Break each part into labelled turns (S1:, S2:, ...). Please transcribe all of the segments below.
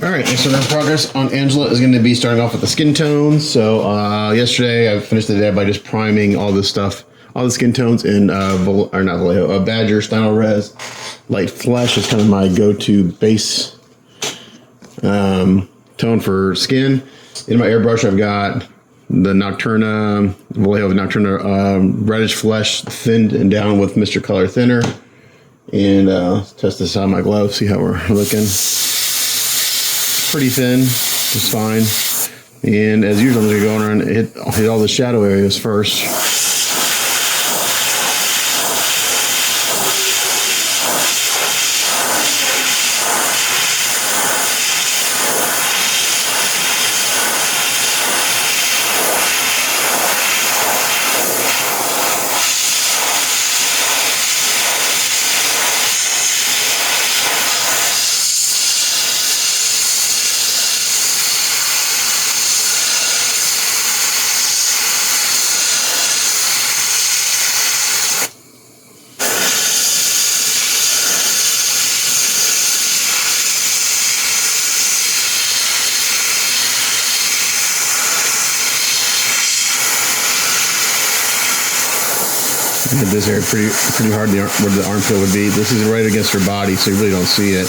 S1: All right, next order of progress on Angela is going to be starting off with the skin tones. So yesterday I finished the day by just priming all this stuff, all the skin tones in Badger Style Res. Light Flesh is kind of my go-to base tone for skin. In my airbrush I've got the Nocturna, Vallejo Nocturna Reddish Flesh thinned and down with Mr. Color Thinner. And test this on my glove, see how we're looking. Pretty thin, just fine. And as usual, I'm just going around and hit all the shadow areas first. Hit this area pretty hard where the armpit would be. This is right against her body, so you really don't see it.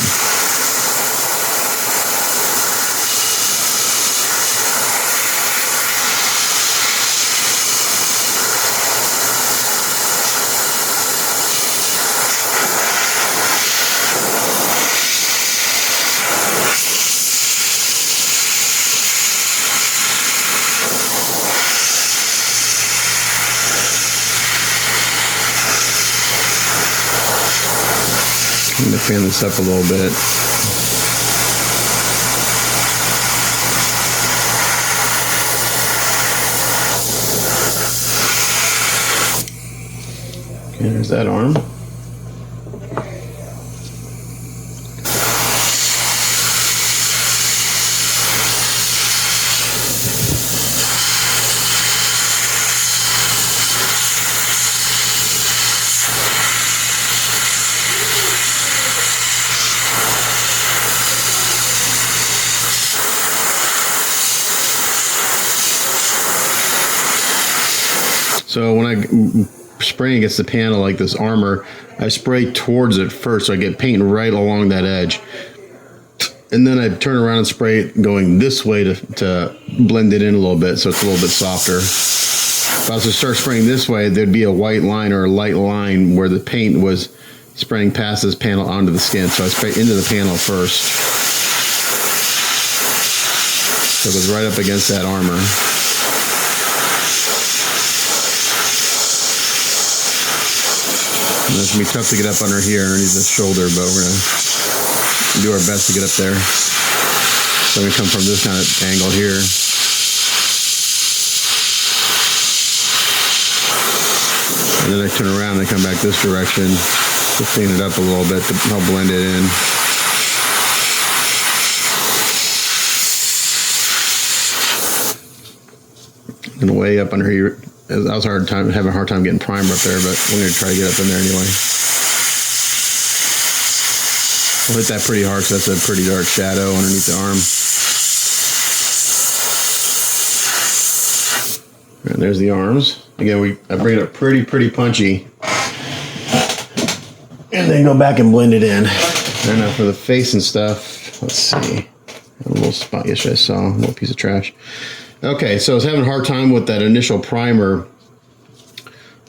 S1: I'm going to fan this up a little bit. Okay, there's that arm. So when I spray against the panel like this armor, I spray towards it first, so I get paint right along that edge. And then I turn around and spray it going this way to blend it in a little bit, so it's a little bit softer. If I was to start spraying this way, there'd be a white line or a light line where the paint was spraying past this panel onto the skin. So I spray into the panel first. So it goes right up against that armor. And it's going to be tough to get up under here, underneath the shoulder, but we're going to do our best to get up there. So I'm going to come from this kind of angle here. And then I turn around and I come back this direction to clean it up a little bit to help blend it in. And way up under here, I was having a hard time getting primer up there, but we're going to try to get up in there anyway. We'll hit that pretty hard, so that's a pretty dark shadow underneath the arm. And there's the arms. Again, I bring it up pretty punchy. And then go back and blend it in. And now for the face and stuff, let's see. A little spot yesterday I saw, a little piece of trash. Okay, so I was having a hard time with that initial primer.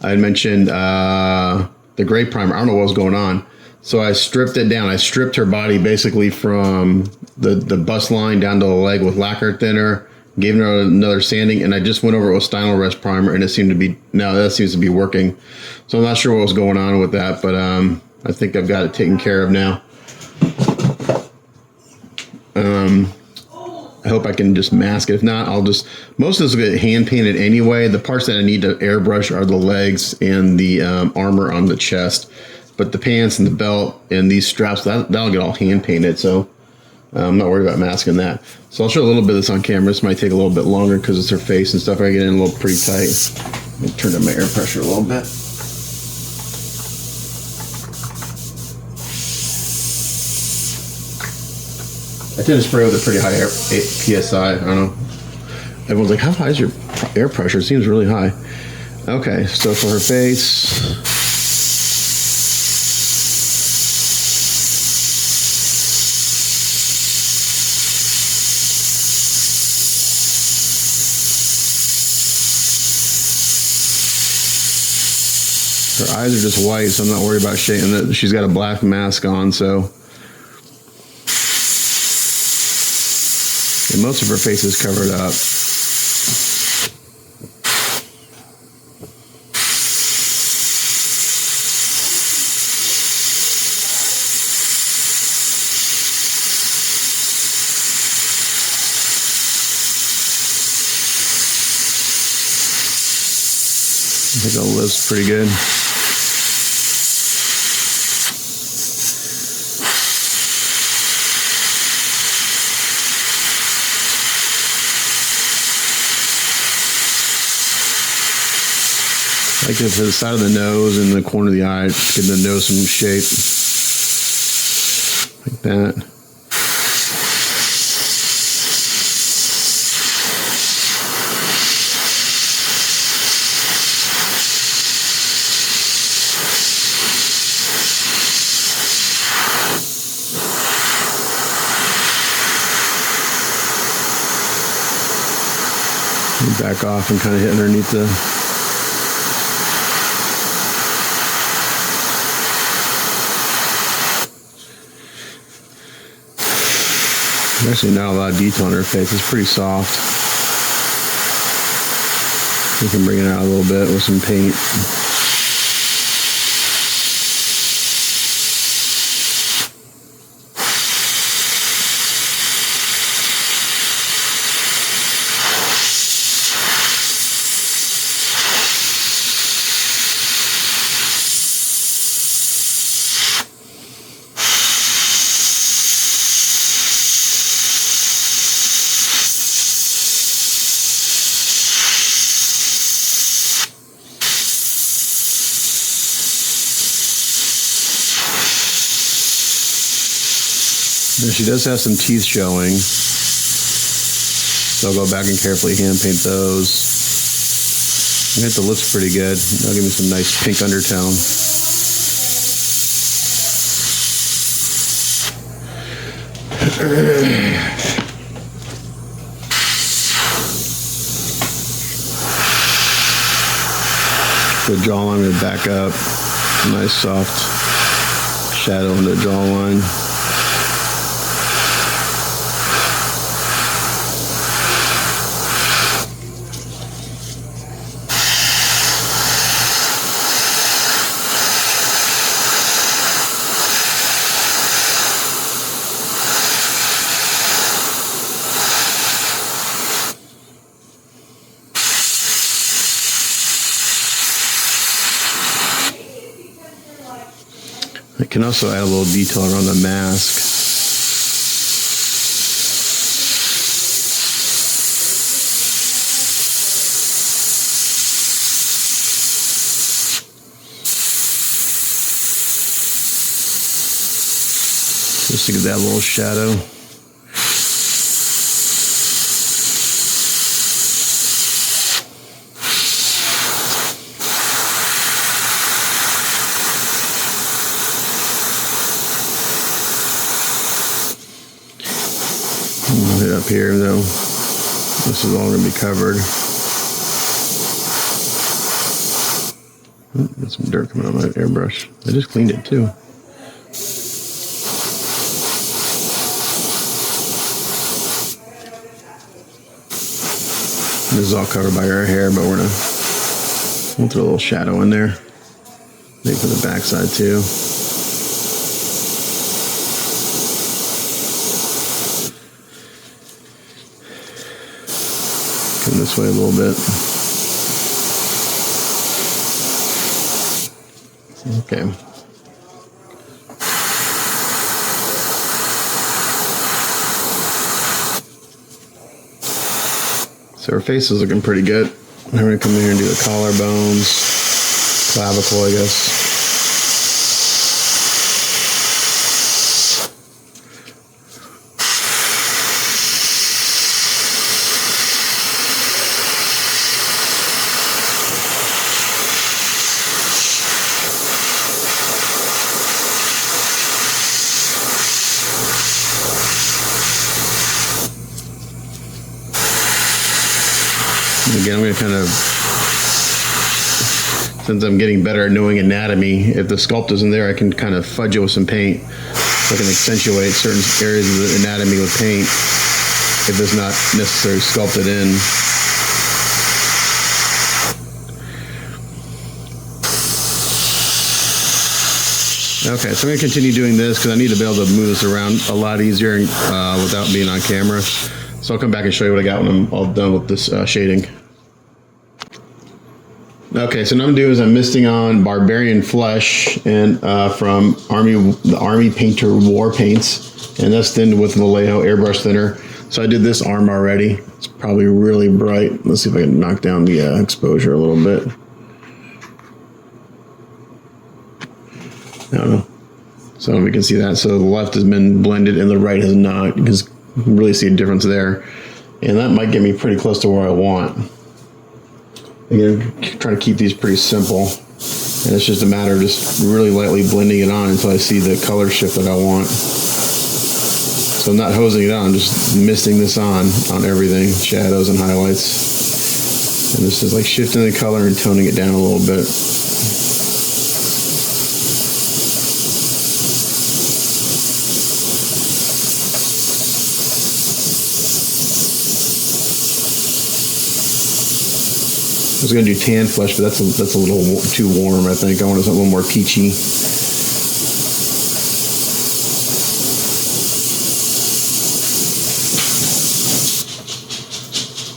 S1: I had mentioned the gray primer. I don't know what was going on. So I stripped it down. I stripped her body basically from the bust line down to the leg with lacquer thinner, gave her another sanding, and I just went over it with Style Res primer, and it seemed to be, now that seems to be working. So I'm not sure what was going on with that, but I think I've got it taken care of now. I hope I can just mask it. If not, I'll just, most of this will get hand painted anyway. The parts that I need to airbrush are the legs and the armor on the chest. But the pants and the belt and these straps, that'll get all hand painted. So I'm not worried about masking that. So I'll show a little bit of this on camera. This might take a little bit longer because it's her face and stuff. I get in a little pretty tight. Let me turn down my air pressure a little bit. I tend to spray with a pretty high PSI. I don't know. Everyone's like, how high is your air pressure? It seems really high. Okay, so for her face, her eyes are just white, so I'm not worried about shading that. She's got a black mask on, so. And most of her face is covered up. I think the lip's pretty good. I like it to the side of the nose and the corner of the eye, getting the nose some shape. Like that. Back off and kind of hit underneath the there's actually not a lot of detail on her face. It's pretty soft. We can bring it out a little bit with some paint. Now she does have some teeth showing, so I'll go back and carefully hand paint those. I think the lips pretty good. That'll give me some nice pink undertone. The jawline will back up. Nice soft shadow in the jawline. I can also add a little detail around the mask. Just to get that little shadow. Hit up here though. This is all going to be covered. Got some dirt coming on my airbrush. I just cleaned it too. This is all covered by her hair, but we'll throw a little shadow in there. Maybe for the back side too. Come this way a little bit. Okay. So her face is looking pretty good. Now we're going to come in here and do the collarbones, clavicle, I guess. Again, I'm going to kind of, since I'm getting better at knowing anatomy, if the sculpt isn't there, I can kind of fudge it with some paint. So I can accentuate certain areas of the anatomy with paint if it's not necessarily sculpted in. Okay, so I'm going to continue doing this because I need to be able to move this around a lot easier without being on camera. So I'll come back and show you what I got when I'm all done with this shading. Okay, so what I'm doing is I'm misting on Barbarian Flesh and from the Army Painter War Paints, and that's thinned with Vallejo airbrush thinner. So I did this arm already. It's probably really bright. Let's see if I can knock down the exposure a little bit. I don't know. So we can see that. So the left has been blended and the right has not. You can really see a difference there. And that might get me pretty close to where I want. Again, trying to keep these pretty simple. And it's just a matter of just really lightly blending it on until I see the color shift that I want. So I'm not hosing it on, just misting this on everything, shadows and highlights. And this is like shifting the color and toning it down a little bit. I was going to do tan flesh, but that's a little too warm, I think. I want something a little more peachy. I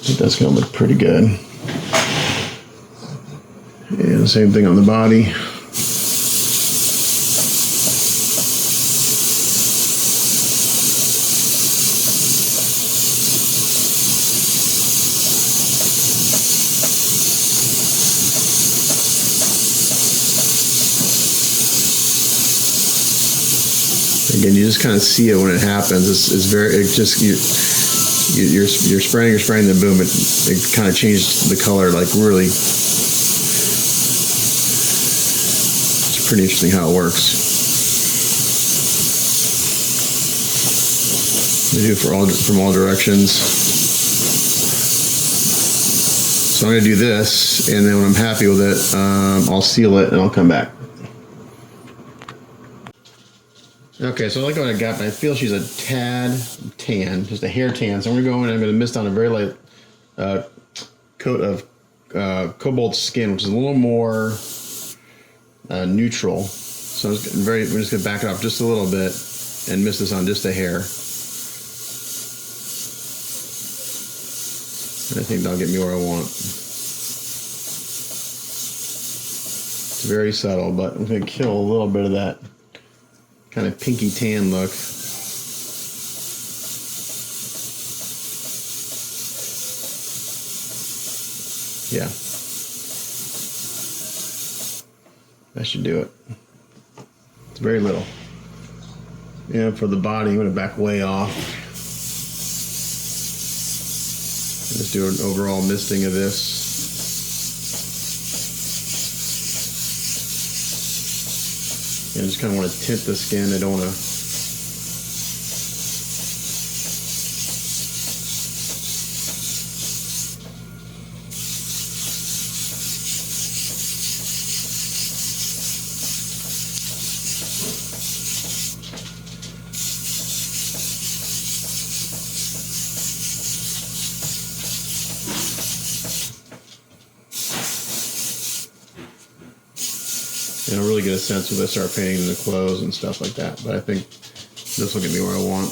S1: think that's going to look pretty good. And same thing on the body. Again, you just kind of see it when it happens. It's very, it just, you're spraying, then boom, it kind of changed the color, like really. It's pretty interesting how it works. They do it from all directions. So I'm going to do this, and then when I'm happy with it, I'll seal it and I'll come back. Okay, so I like what I got, but I feel she's a tad tan, just a hair tan. So I'm going to go in and I'm going to mist on a very light coat of cobalt skin, which is a little more neutral. So we're just going to back it up just a little bit and mist this on just a hair. And I think that'll get me where I want. It's very subtle, but I'm going to kill a little bit of that kind of pinky tan look. Yeah. That should do it. It's very little. And for the body, I'm going to back way off. And just do an overall misting of this. I just kind of want to tint the skin. I don't want to. You know, really get a sense when I start painting the clothes and stuff like that. But I think this will get me where I want.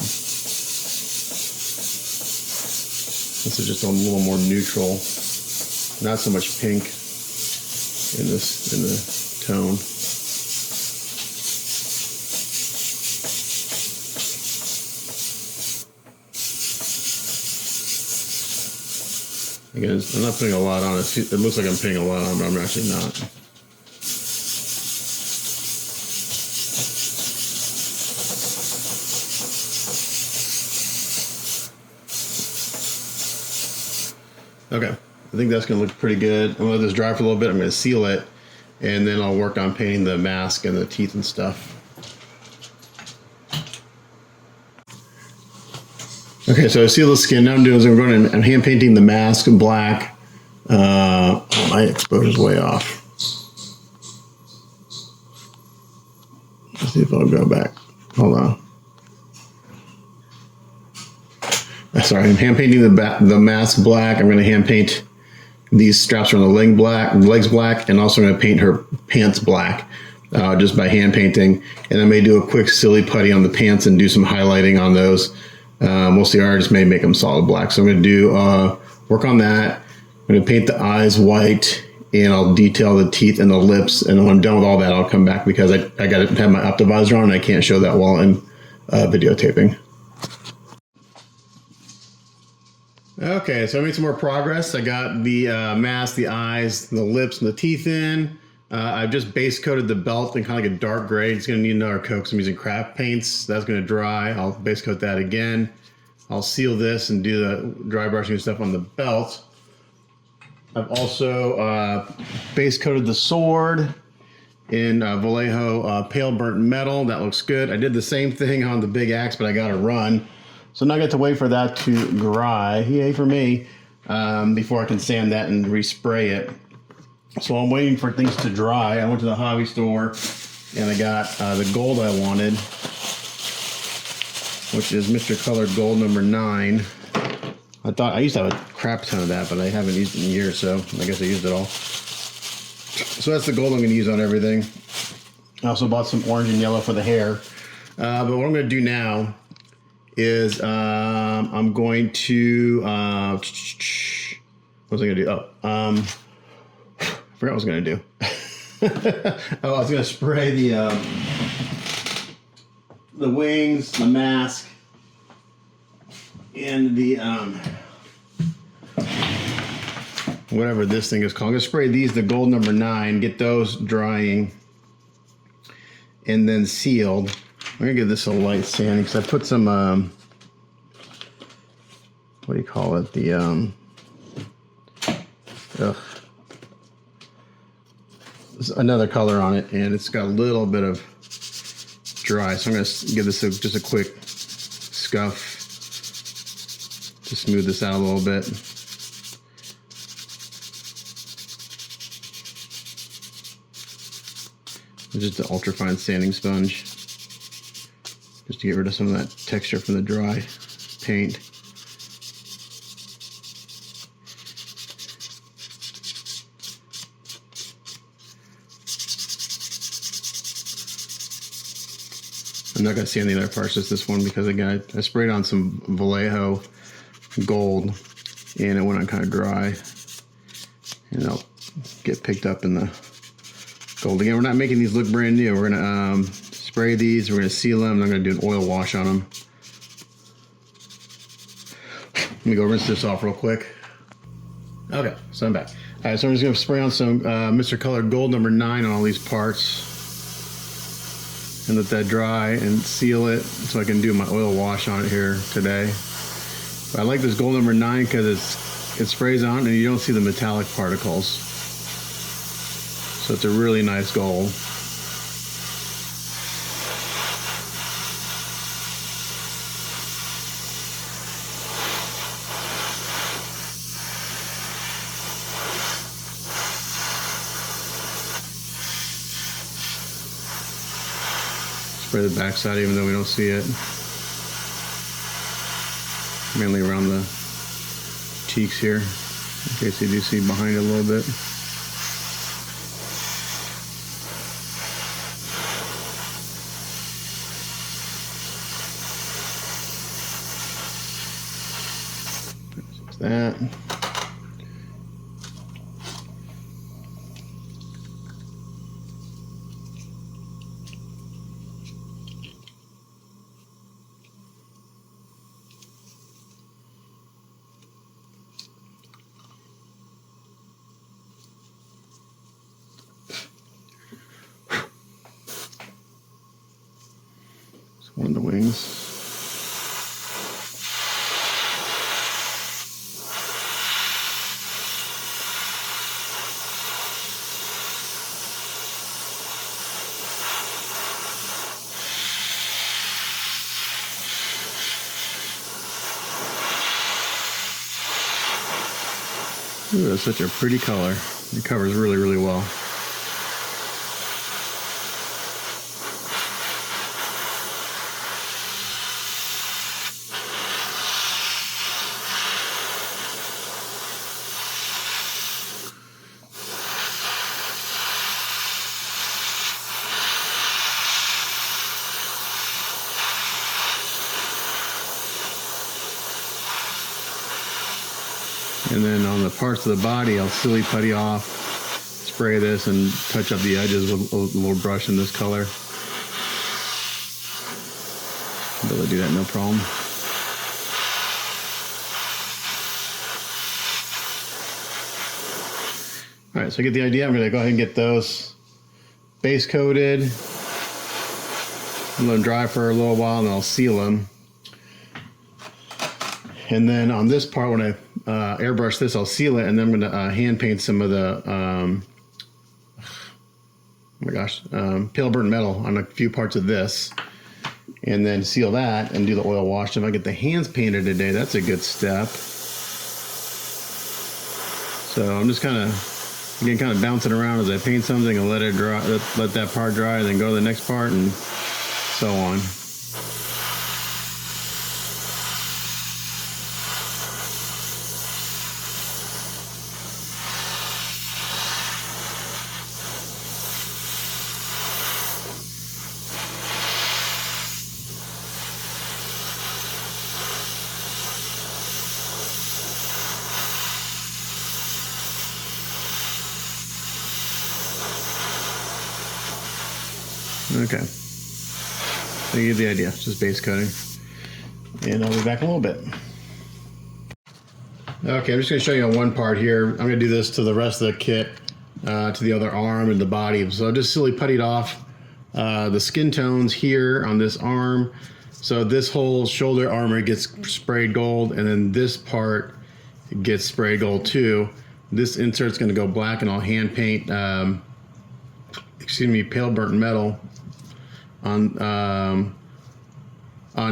S1: This is just a little more neutral, not so much pink in the tone. Again, I'm not putting a lot on it. It looks like I'm putting a lot on, but I'm actually not. Okay, I think that's going to look pretty good. I'm going to let this dry for a little bit. I'm going to seal it, and then I'll work on painting the mask and the teeth and stuff. Okay, so I seal the skin. Now I'm doing is I'm hand painting the mask in black My exposure's way off. Let's see if I'll go back. Hold on. Sorry, I'm hand painting the mask black. I'm going to hand paint these straps on the legs black, and also going to paint her pants black just by hand painting. And I may do a quick silly putty on the pants and do some highlighting on those. Most of the artists may make them solid black. So I'm going to do work on that. I'm going to paint the eyes white, and I'll detail the teeth and the lips. And when I'm done with all that, I'll come back because I got to have my optivisor on, and I can't show that while I'm videotaping. Okay, so I made some more progress. I got the mask, the eyes, the lips, and the teeth in. I've just base coated the belt in kind of like a dark gray. It's going to need another coat because I'm using craft paints. That's going to dry. I'll base coat that again. I'll seal this and do the dry brushing and stuff on the belt. I've also base coated the sword in Vallejo pale burnt metal. That looks good. I did the same thing on the big axe, but I got to run. So now I get to wait for that to dry, yay for me, before I can sand that and respray it. So I'm waiting for things to dry. I went to the hobby store and I got the gold I wanted, which is Mr. Colored Gold number 9. I used to have a crap ton of that, but I haven't used it in years, so I guess I used it all. So that's the gold I'm going to use on everything. I also bought some orange and yellow for the hair. But what I'm going to do now is I'm going to what was I gonna do? I forgot what I was gonna do. I was gonna spray the wings, the mask, and the whatever this thing is called. I'm gonna spray these, the gold number 9, get those drying and then sealed. I'm gonna give this a light sanding because I put some what do you call it? The there's another color on it, and it's got a little bit of dry. So I'm gonna give this just a quick scuff to smooth this out a little bit. Just an ultrafine sanding sponge, just to get rid of some of that texture from the dry paint. I'm not going to sand the other parts, just this one, because again, I sprayed on some Vallejo gold and it went on kind of dry, and it'll get picked up in the gold. Again, we're not making these look brand new. We're going to spray these, we're going to seal them, and I'm going to do an oil wash on them. Let me go rinse this off real quick. Okay, so I'm back. All right, so I'm just going to spray on some Mr. Colored Gold number 9 on all these parts and let that dry and seal it so I can do my oil wash on it here today. But I like this gold number 9 because it sprays on and you don't see the metallic particles. So it's a really nice gold. Spray the backside even though we don't see it. Mainly around the cheeks here, in case you do see behind it a little bit. There's that. One of the wings. Ooh, that's such a pretty color. It covers really, really well. And then on the parts of the body, I'll silly putty off, spray this, and touch up the edges with a little brush in this color. I'll be able to do that no problem. All right, so I get the idea. I'm going to go ahead and get those base coated. Let them dry for a little while, and then I'll seal them. And then on this part, when I airbrush this, I'll seal it, and then I'm going to hand paint some of the, oh my gosh, pale burnt metal on a few parts of this, and then seal that and do the oil wash. If I get the hands painted today, that's a good step. So I'm just kind of bouncing around as I paint something and let it dry, let that part dry, and then go to the next part, and so on. Okay, so you get the idea, just base coating. And I'll be back in a little bit. Okay, I'm just going to show you on one part here. I'm going to do this to the rest of the kit, to the other arm and the body. So just silly puttied off the skin tones here on this arm. So this whole shoulder armor gets sprayed gold, and then this part gets sprayed gold too. This insert's going to go black, and I'll hand paint, pale burnt metal on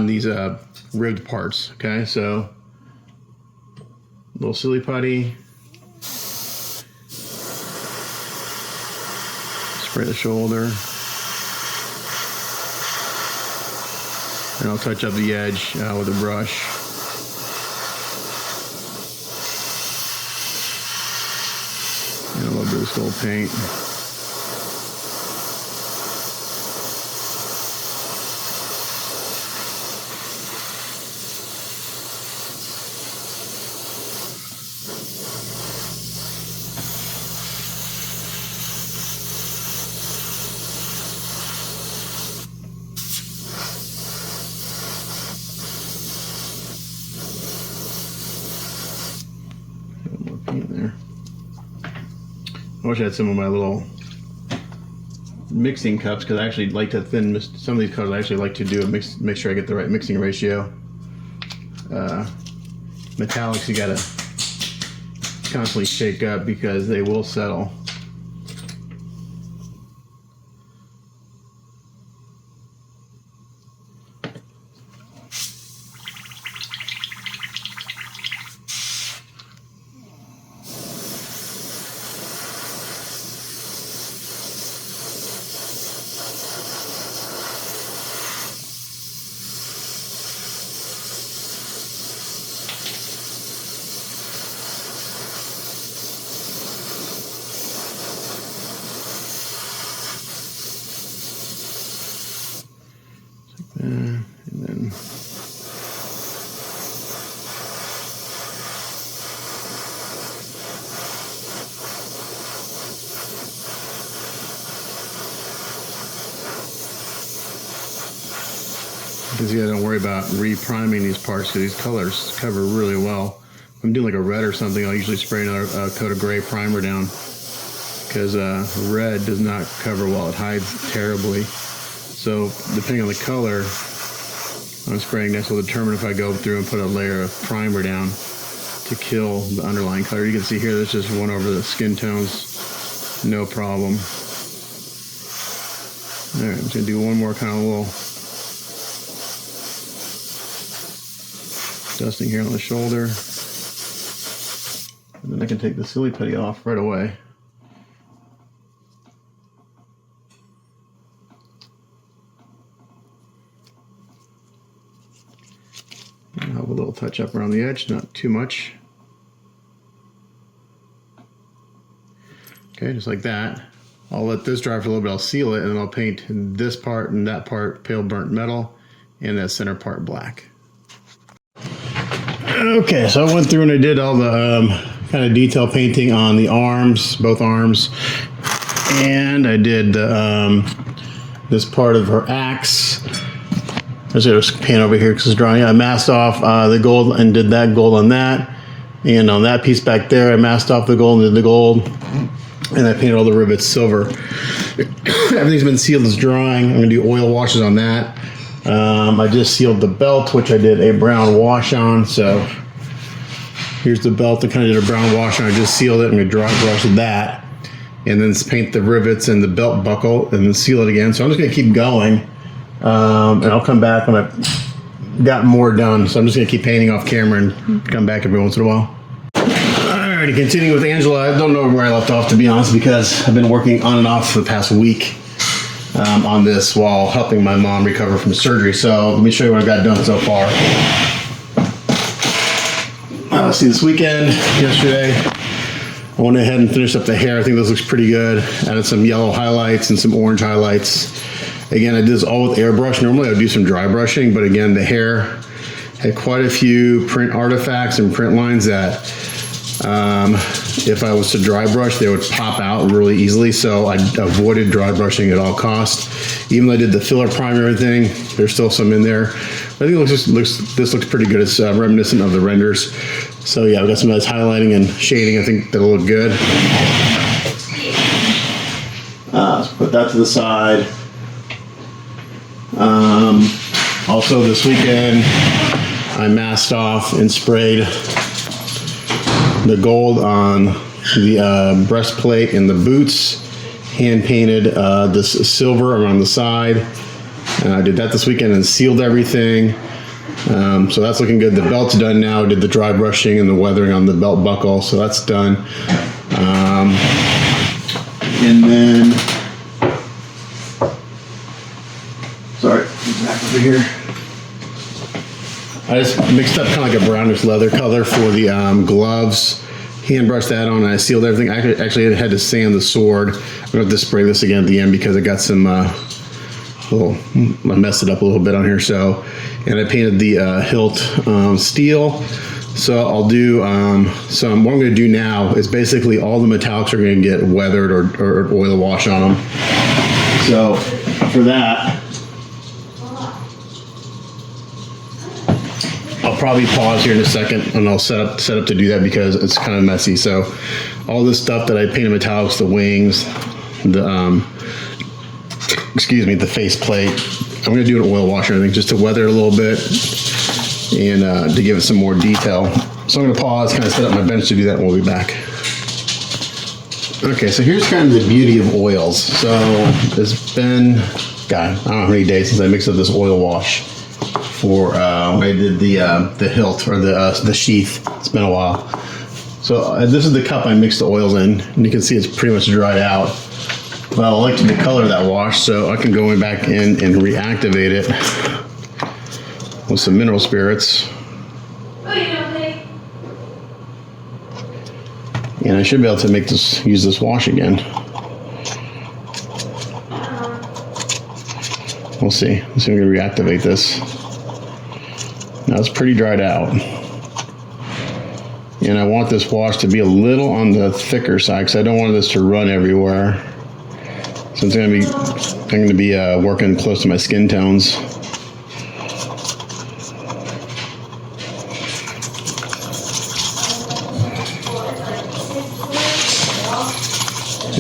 S1: these ribbed parts. Okay, so a little silly putty, spray the shoulder, and I'll touch up the edge with a brush. And a little bit of gold paint. More paint there. I wish I had some of my little mixing cups, because I actually like to thin some of these colors. I actually like to do make sure I get the right mixing ratio. Metallics, you gotta constantly shake up because they will settle. And then because you don't worry about re-priming these parts, because these colors cover really well. If I'm doing like a red or something, I'll usually spray another coat of gray primer down, because red does not cover well. It hides terribly. So depending on the color I'm spraying next will determine if I go through and put a layer of primer down to kill the underlying color. You can see here there's just one over the skin tones, no problem. All right, I'm just gonna do one more kind of little dusting here on the shoulder. And then I can take the silly putty off right away. And have a little touch up around the edge, not too much. Okay, just like that. I'll let this dry for a little bit, I'll seal it, and then I'll paint this part and that part pale burnt metal, and that center part black. Okay, so I went through and I did all the kind of detail painting on the arms, both arms, and I did this part of her axe. I'm just gonna paint over here because it's drying. I masked off the gold and did that gold on that, and on that piece back there, I masked off the gold and did the gold, and I painted all the rivets silver. Everything's been sealed, it's drying. I'm gonna do oil washes on that. I just sealed the belt, which I did a brown wash on. So here's the belt. I kind of did a brown wash on. I just sealed it. I'm going to dry brush that, and then paint the rivets and the belt buckle, and then seal it again. So I'm just going to keep going, and I'll come back when I've got more done. So I'm just going to keep painting off camera and come back every once in a while. Alrighty, continuing with Angela. I don't know where I left off, to be honest, because I've been working on and off for the past week. On this while helping my mom recover from surgery. So let me show you what I've got done so far. See, this weekend, yesterday, I went ahead and finished up the hair. I think this looks pretty good. Added some yellow highlights and some orange highlights. Again, I did this all with airbrush. Normally I would do some dry brushing, but again, the hair had quite a few print artifacts and print lines that if I was to dry brush, they would pop out really easily. So I avoided dry brushing at all costs. Even though I did the filler primer and everything, there's still some in there. But I think this looks pretty good. It's reminiscent of the renders. So yeah, I've got some nice highlighting and shading. I think that'll look good. Let's put that to the side. Also this weekend, I masked off and sprayed the gold on the breastplate and the boots. Hand painted this silver around the side. And I did that this weekend and sealed everything. So that's looking good. The belt's done now. I did the dry brushing and the weathering on the belt buckle, so that's done. And then, sorry, back over here. I just mixed up kind of like a brownish leather color for the gloves. Hand brushed that on and I sealed everything. I actually had to sand the sword. I'm gonna have to spray this again at the end because I got some I messed it up a little bit on here. So, and I painted the hilt steel. So I'll do what I'm gonna do now is basically all the metallics are gonna get weathered or oil wash on them. So for that, I'll probably pause here in a second and I'll set up to do that because it's kind of messy. So all this stuff that I painted metallics, the wings, the the face plate, I'm gonna do an oil wash or anything just to weather it a little bit and to give it some more detail. So I'm gonna pause, kind of set up my bench to do that and we'll be back. Okay, so here's kind of the beauty of oils. So it's been, God, I don't know how many days since I mixed up this oil wash for I did the hilt or the sheath. It's been a while. So this is the cup I mixed the oils in, and you can see it's pretty much dried out. Well, I like to decolor that wash, so I can go back in and reactivate it with some mineral spirits. And I should be able to use this wash again. We'll see. Let's see if we can reactivate this. Now it's pretty dried out. And I want this wash to be a little on the thicker side because I don't want this to run everywhere. So I'm going to be working close to my skin tones.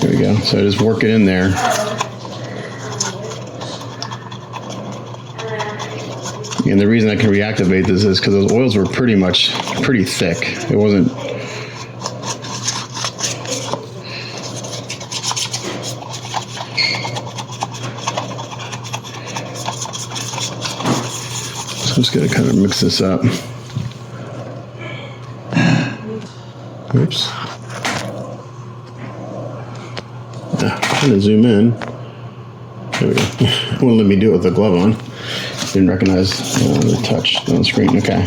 S1: There we go. So I just work it in there. And the reason I can reactivate this is because those oils were pretty thick. It wasn't. So I'm just gonna kind of mix this up. Oops. Trying to zoom in. There we go. It wouldn't let me do it with the glove on. Didn't recognize the touch on the screen. Okay.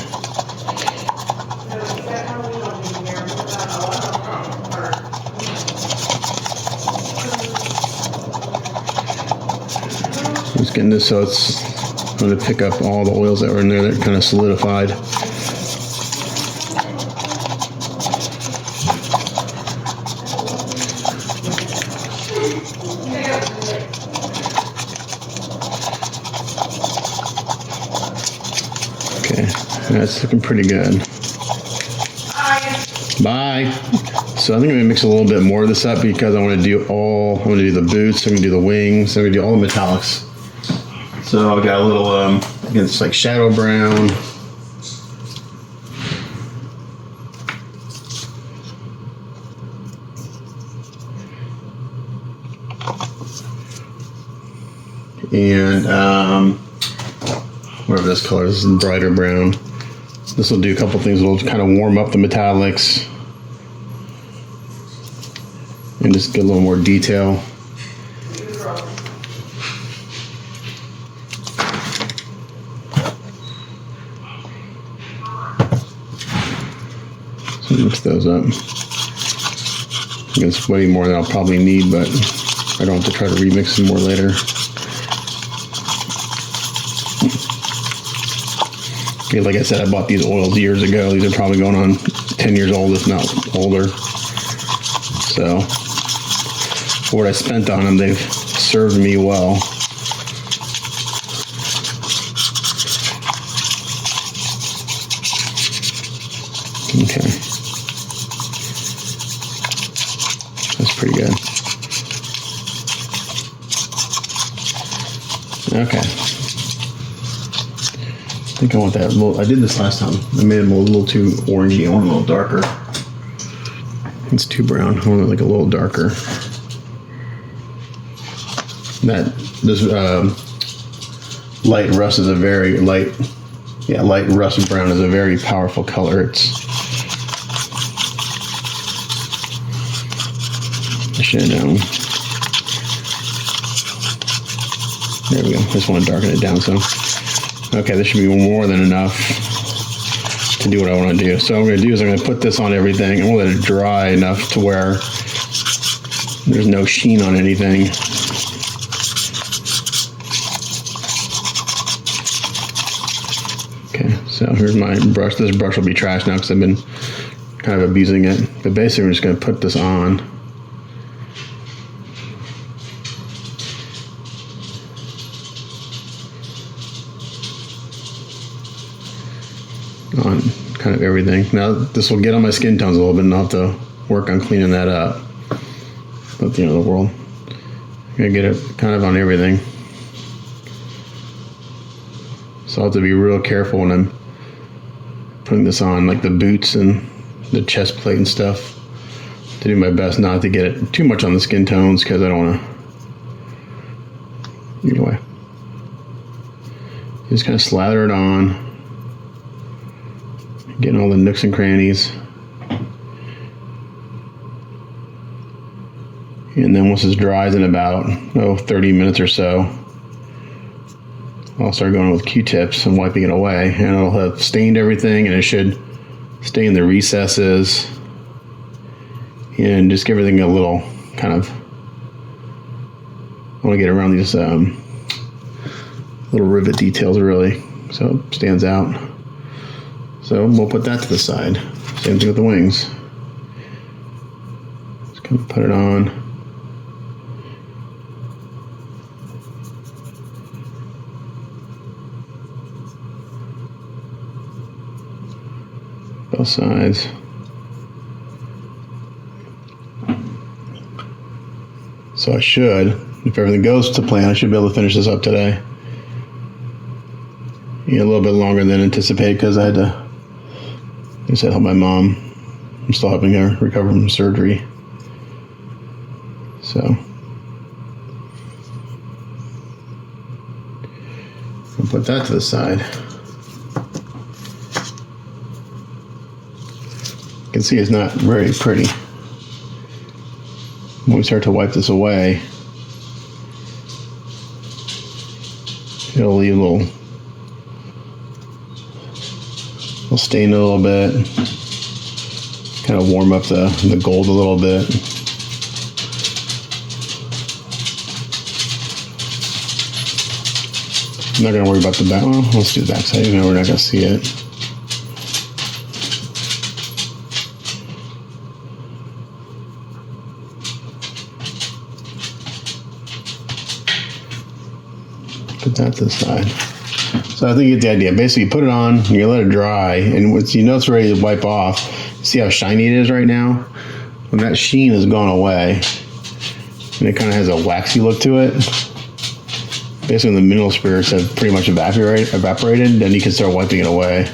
S1: Just getting this so it's going to pick up all the oils that were in there that kind of solidified. Okay, that's looking pretty good. Bye. So I think I'm gonna mix a little bit more of this up because I want to do the boots, I'm gonna do the wings, I'm gonna do all the metallics. So I've got a little, again, it's like shadow brown. And whatever this color is, brighter brown. This will do a couple things. It'll kind of warm up the metallics and just get a little more detail. So mix those up. It's way more than I'll probably need, but I don't have to try to remix some more later. Yeah, like I said, I bought these oils years ago. These are probably going on 10 years old, if not older. So, for what I spent on them, they've served me well. Okay. That's pretty good. Okay. I think I want that a little. I did this last time. I made them a little too orangey. I want a little darker. It's too brown. I want it like a little darker. This light rust is a very light. Yeah, light rust brown is a very powerful color. I should have known. There we go. I just want to darken it down some. Okay, this should be more than enough to do what I want to do. So what I'm going to do is I'm going to put this on everything. I'm going to let it dry enough to where there's no sheen on anything. Okay, so here's my brush. This brush will be trashed now because I've been kind of abusing it. But basically I'm just going to put this on. On kind of everything. Now this will get on my skin tones a little bit and I'll have to work on cleaning that up. Not the end of the world. I'm gonna get it kind of on everything. So I'll have to be real careful when I'm putting this on, like the boots and the chest plate and stuff, to do my best not to get it too much on the skin tones because I don't want to. Anyway, just kind of slather it on. Getting all the nooks and crannies. And then once it dries in about 30 minutes or so, I'll start going with Q-tips and wiping it away, and it'll have stained everything, and it should stay in the recesses and just give everything a little kind of, I want to get around these little rivet details really so it stands out. So we'll put that to the side. Same thing with the wings. Just kind of put it on. Both sides. So I should, if everything goes to plan, I should be able to finish this up today. Yeah, a little bit longer than anticipated because I had to, I said, help my mom. I'm still helping her recover from surgery. So I'll put that to the side. You can see it's not very pretty. When we start to wipe this away, it'll leave a little stain a little bit, kind of warm up the gold a little bit. I'm not going to worry about the back. Well, let's do the back side. Even though we're not going to see it. Put that to the side. So I think you get the idea. Basically, you put it on, you let it dry, and once you know it's ready to wipe off, see how shiny it is right now? When that sheen has gone away, and it kind of has a waxy look to it, basically when the mineral spirits have pretty much evaporated, then you can start wiping it away.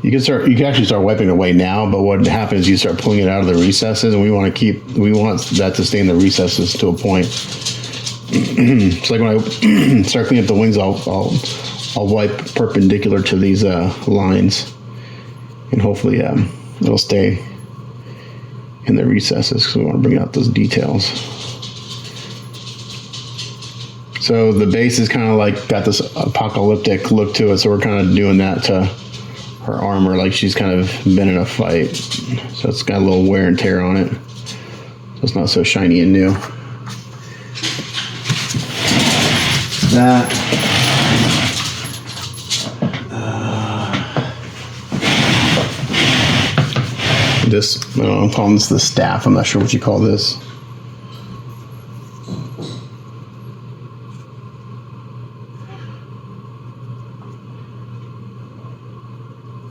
S1: You can actually start wiping it away now, but what happens is you start pulling it out of the recesses, and we want that to stay in the recesses to a point. It's like when I start cleaning up the wings, I'll wipe perpendicular to these lines, and hopefully it'll stay in the recesses because we want to bring out those details. So the base is kind of like got this apocalyptic look to it, so we're kind of doing that to her armor, like she's kind of been in a fight. So it's got a little wear and tear on it, so it's not so shiny and new. That this, I don't know, I'm calling this the staff. I'm not sure what you call this.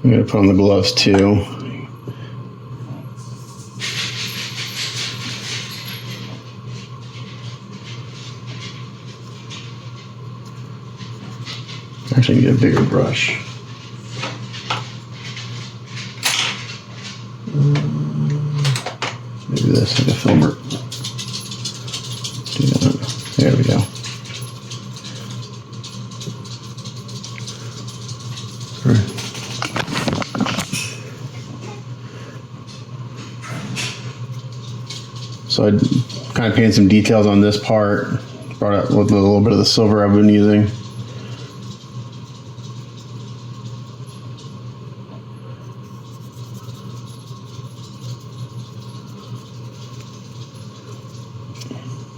S1: I'm going to put on the gloves too. Actually, get a bigger brush. Maybe this, like a filmer. Let's do that. There we go. Sorry. So I kind of painted some details on this part. Brought out with a little bit of the silver I've been using.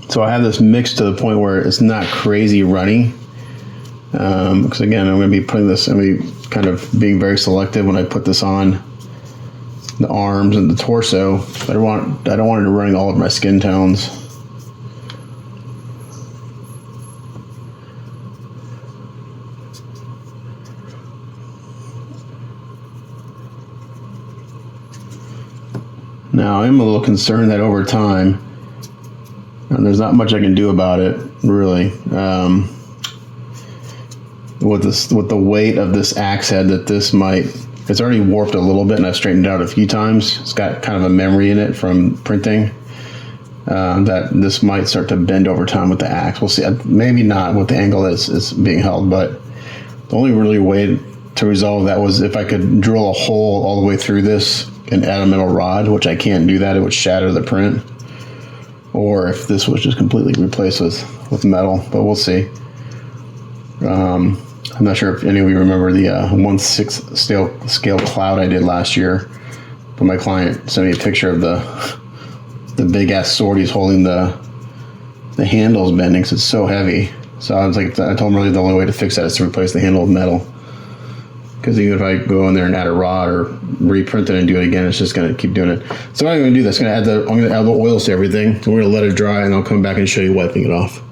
S1: So I have this mixed to the point where it's not crazy runny. Because again, I'm going to be putting this, I'm going to be kind of being very selective when I put this on the arms and the torso. I don't want it running all of my skin tones. Now I'm a little concerned that over time, and there's not much I can do about it, really. With the weight of this axe head, that this might, it's already warped a little bit, and I've straightened it out a few times. It's got kind of a memory in it from printing, that this might start to bend over time with the axe. We'll see. Maybe not with the angle is being held, but the only really way to resolve that was if I could drill a hole all the way through this and add a metal rod, which I can't do that. It would shatter the print. Or if this was just completely replaced with metal, but we'll see. I'm not sure if any of you remember the 1/6 scale cloud I did last year, but my client sent me a picture of the big ass sword he's holding, the handle's bending because it's so heavy. So I was like, I told him really the only way to fix that is to replace the handle with metal. Because even if I go in there and add a rod or reprint it and do it again, it's just going to keep doing it. So what I'm going to do this, I'm going to add the oils to everything. And we're going to let it dry, and I'll come back and show you wiping it off.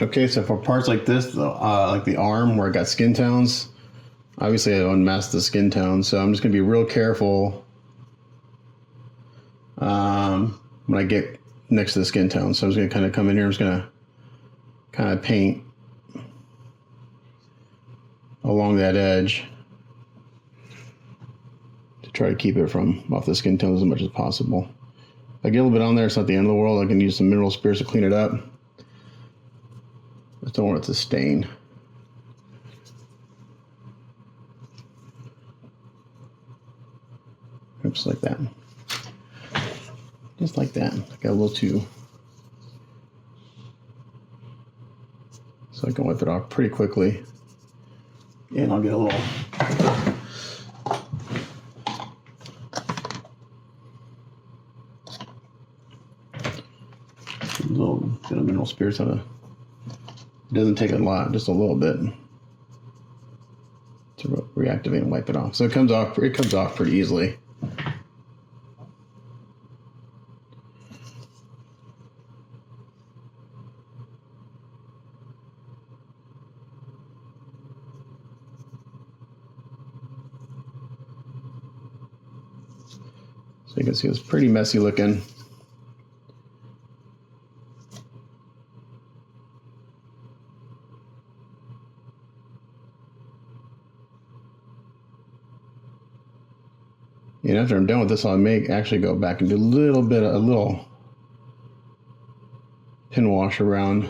S1: Okay, so for parts like this, like the arm where I got skin tones, obviously I unmasked the skin tones, so I'm just going to be real careful when I get next to the skin tone. So I'm just going to kind of come in here, I'm just going to kind of paint along that edge to try to keep it from off the skin tones as much as possible. If I get a little bit on there, it's not the end of the world. I can use some mineral spirits to clean it up. I don't want it to stain. Oops, like that. Just like that. I got a little too. So I can wipe it off pretty quickly. And I'll get a little. Little bit of mineral spirits out of. It doesn't take a lot, just a little bit to reactivate and wipe it off. So it comes off. It comes off pretty easily. So you can see it's pretty messy looking. And after I'm done with this, I'll actually go back and do a little pin wash around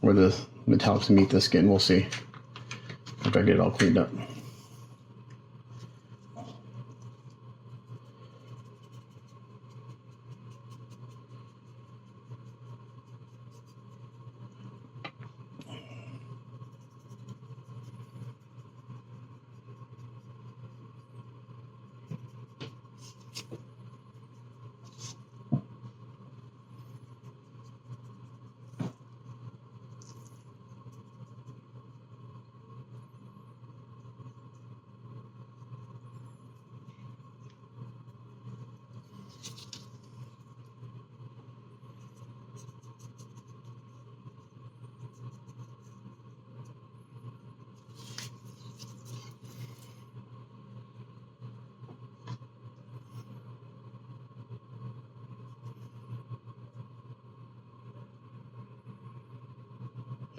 S1: where the metallics meet the skin. We'll see if I get it all cleaned up.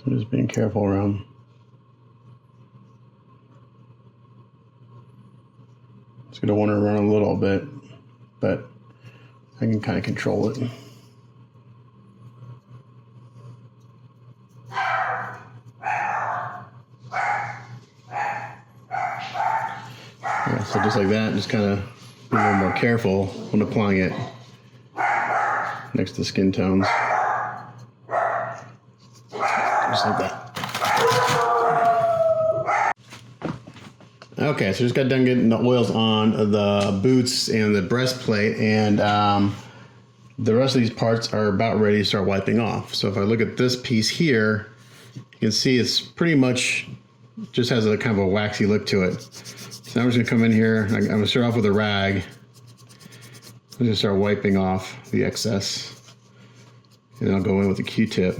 S1: I'm just being careful around. Just gonna want to run a little bit, but I can kind of control it. Yeah, so just like that, just kind of be a little more careful when applying it next to skin tones. Just like that. Okay, so just got done getting the oils on the boots and the breastplate, and the rest of these parts are about ready to start wiping off. So if I look at this piece here, you can see it's pretty much just has a kind of a waxy look to it. So I'm just gonna come in here, I'm gonna start off with a rag. I'm gonna start wiping off the excess, and then I'll go in with a Q-tip.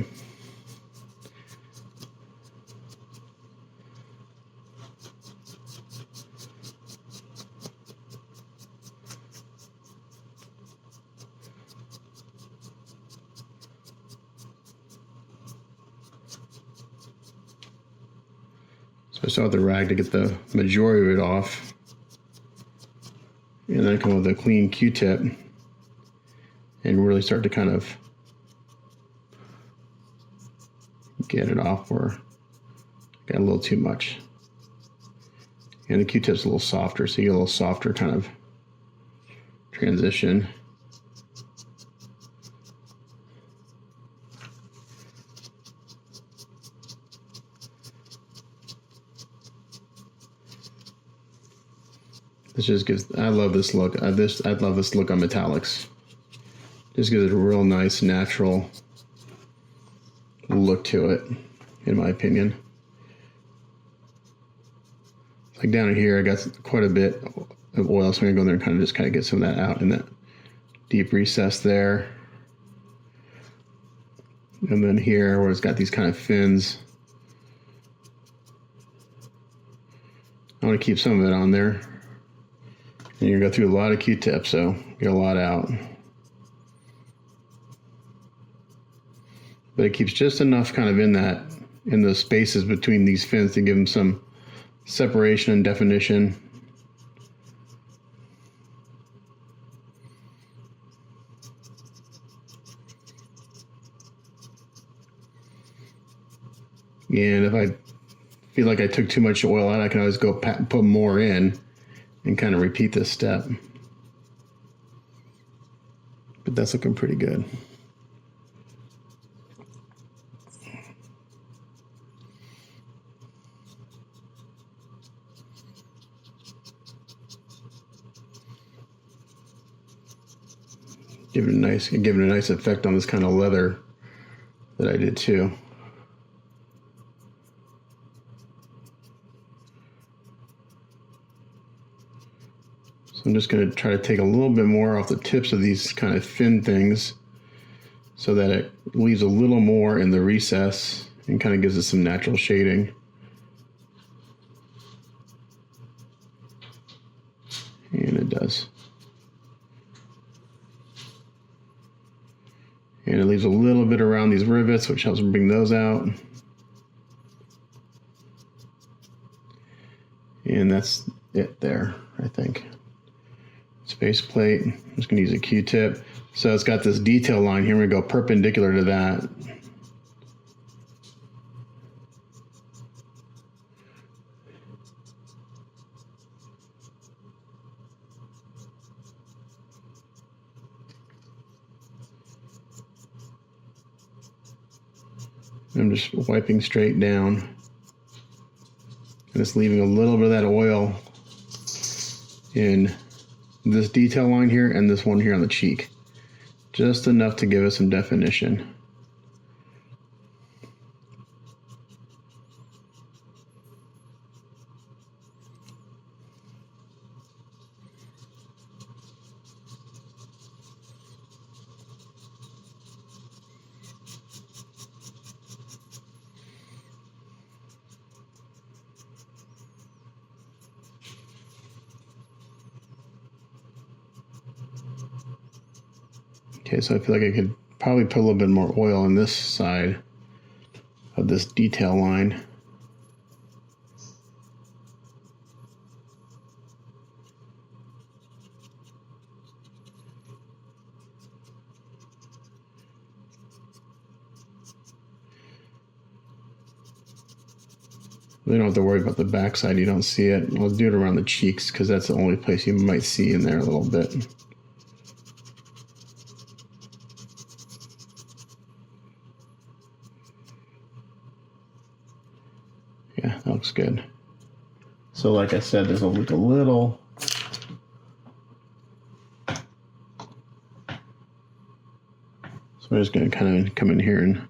S1: So I start with the rag to get the majority of it off. And then I come with a clean Q-tip and really start to kind of get it off where I got a little too much. And the Q-tip's a little softer, so you get a little softer kind of transition. This just gives, I love this look. I love this look on metallics. Just gives it a real nice, natural look to it, in my opinion. Like down in here, I got quite a bit of oil, so I'm gonna go there and kind of get some of that out in that deep recess there. And then here, where it's got these kind of fins, I want to keep some of it on there. And you're gonna go through a lot of Q-tips, so get a lot out. But it keeps just enough kind of in the spaces between these fins to give them some separation and definition. And if I feel like I took too much oil out, I can always go put more in and kind of repeat this step. But that's looking pretty good. Give it a nice effect on this kind of leather that I did too. So I'm just going to try to take a little bit more off the tips of these kind of thin things so that it leaves a little more in the recess and kind of gives it some natural shading. And it does. And it leaves a little bit around these rivets, which helps bring those out. And that's it there, I think. Space plate, I'm just gonna use a Q-tip. So it's got this detail line here, we're gonna go perpendicular to that. I'm just wiping straight down. And it's leaving a little bit of that oil in this detail line here and this one here on the cheek. Just enough to give us some definition. Okay, so I feel like I could probably put a little bit more oil on this side of this detail line. We don't have to worry about the back side, you don't see it. We'll do it around the cheeks because that's the only place you might see in there a little bit. Yeah, that looks good. So like I said, there's a little so I'm just going to kind of come in here and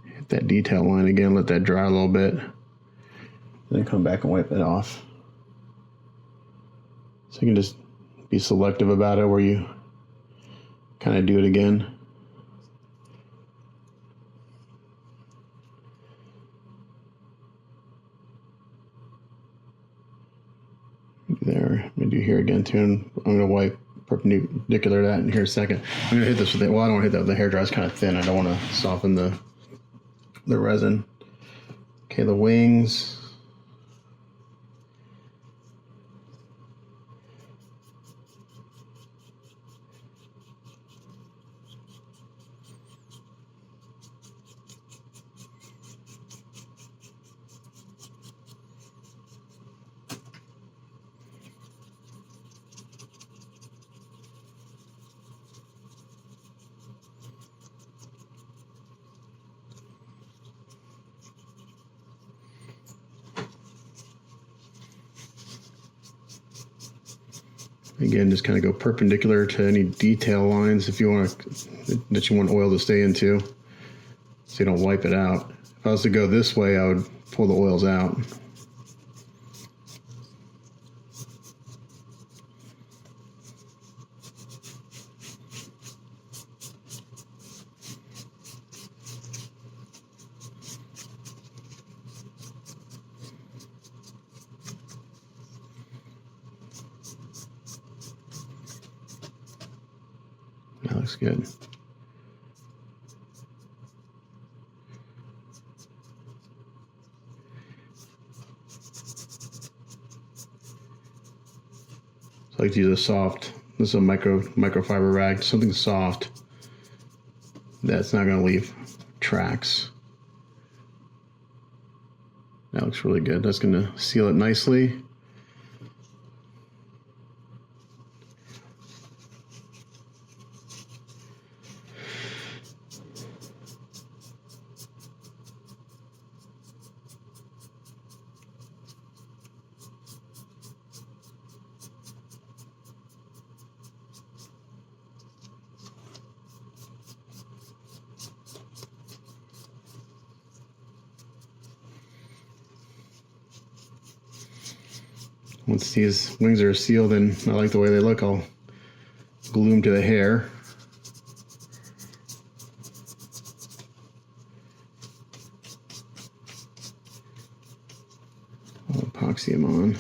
S1: hit that detail line again, let that dry a little bit, then come back and wipe it off. So you can just be selective about it where you kind of do it again. There, I'm going to do here again too, and I'm going to wipe perpendicular to that in here a second. I'm going to hit this with it. Well, I don't want to hit that with the hair dryer. It's kind of thin. I don't want to soften the resin. Okay, the wings. Again, just kind of go perpendicular to any detail lines if you want that you want oil to stay into, so you don't wipe it out. If I was to go this way, I would pull the oils out. That looks good. So I like to use a soft, this is a microfiber rag, something soft that's not going to leave tracks. That looks looks really good. That's going to seal it nicely. Once these wings are sealed and I like the way they look, I'll glue them to the hair. I'll epoxy them on.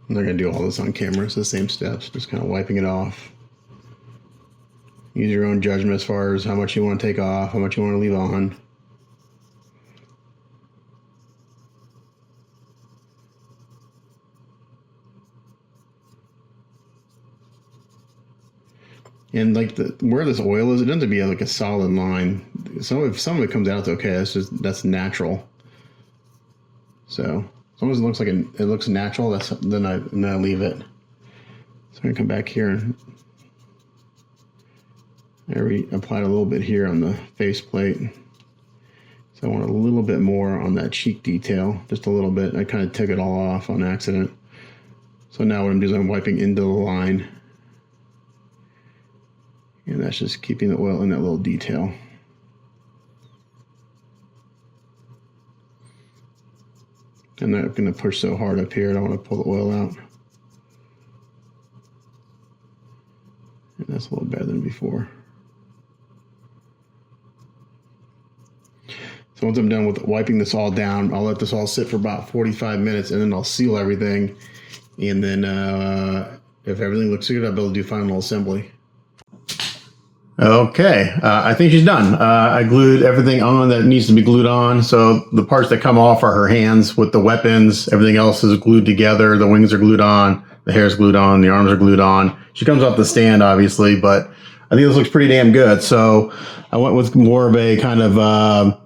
S1: I'm not going to do all this on camera. It's the same steps, just kind of wiping it off. Use your own judgment as far as how much you want to take off, how much you want to leave on. And like where this oil is, it doesn't have to be like a solid line. Some of it comes out okay. That's natural. So as long as it looks like it looks natural, then I leave it. So I'm gonna come back here and I already applied a little bit here on the face plate. So I want a little bit more on that cheek detail, just a little bit. I kind of took it all off on accident. So now what I'm doing is I'm wiping into the line. And that's just keeping the oil in that little detail. I'm not going to push so hard up here. I don't want to pull the oil out. And that's a little better than before. So once I'm done with wiping this all down, I'll let this all sit for about 45 minutes and then I'll seal everything. And then if everything looks good, I'll be able to do final assembly. Okay, I think she's done. I glued everything on that needs to be glued on. So the parts that come off are her hands with the weapons. Everything else is glued together. The wings are glued on. The hair's glued on. The arms are glued on. She comes off the stand, obviously, but I think this looks pretty damn good. So I went with more of a kind of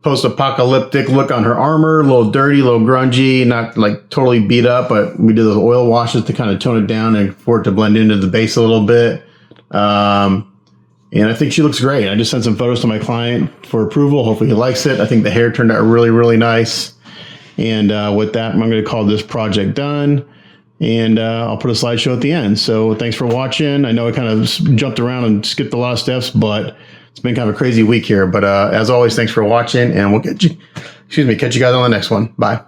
S1: post-apocalyptic look on her armor. A little dirty, a little grungy, not like totally beat up, but we did those oil washes to kind of tone it down and for it to blend into the base a little bit. And I think she looks great. I just sent some photos to my client for approval. Hopefully he likes it. I think the hair turned out really, really nice. And with that, I'm going to call this project done. And I'll put a slideshow at the end. So thanks for watching. I know I kind of jumped around and skipped a lot of steps, but it's been kind of a crazy week here. But as always, thanks for watching. And we'll catch you guys on the next one. Bye.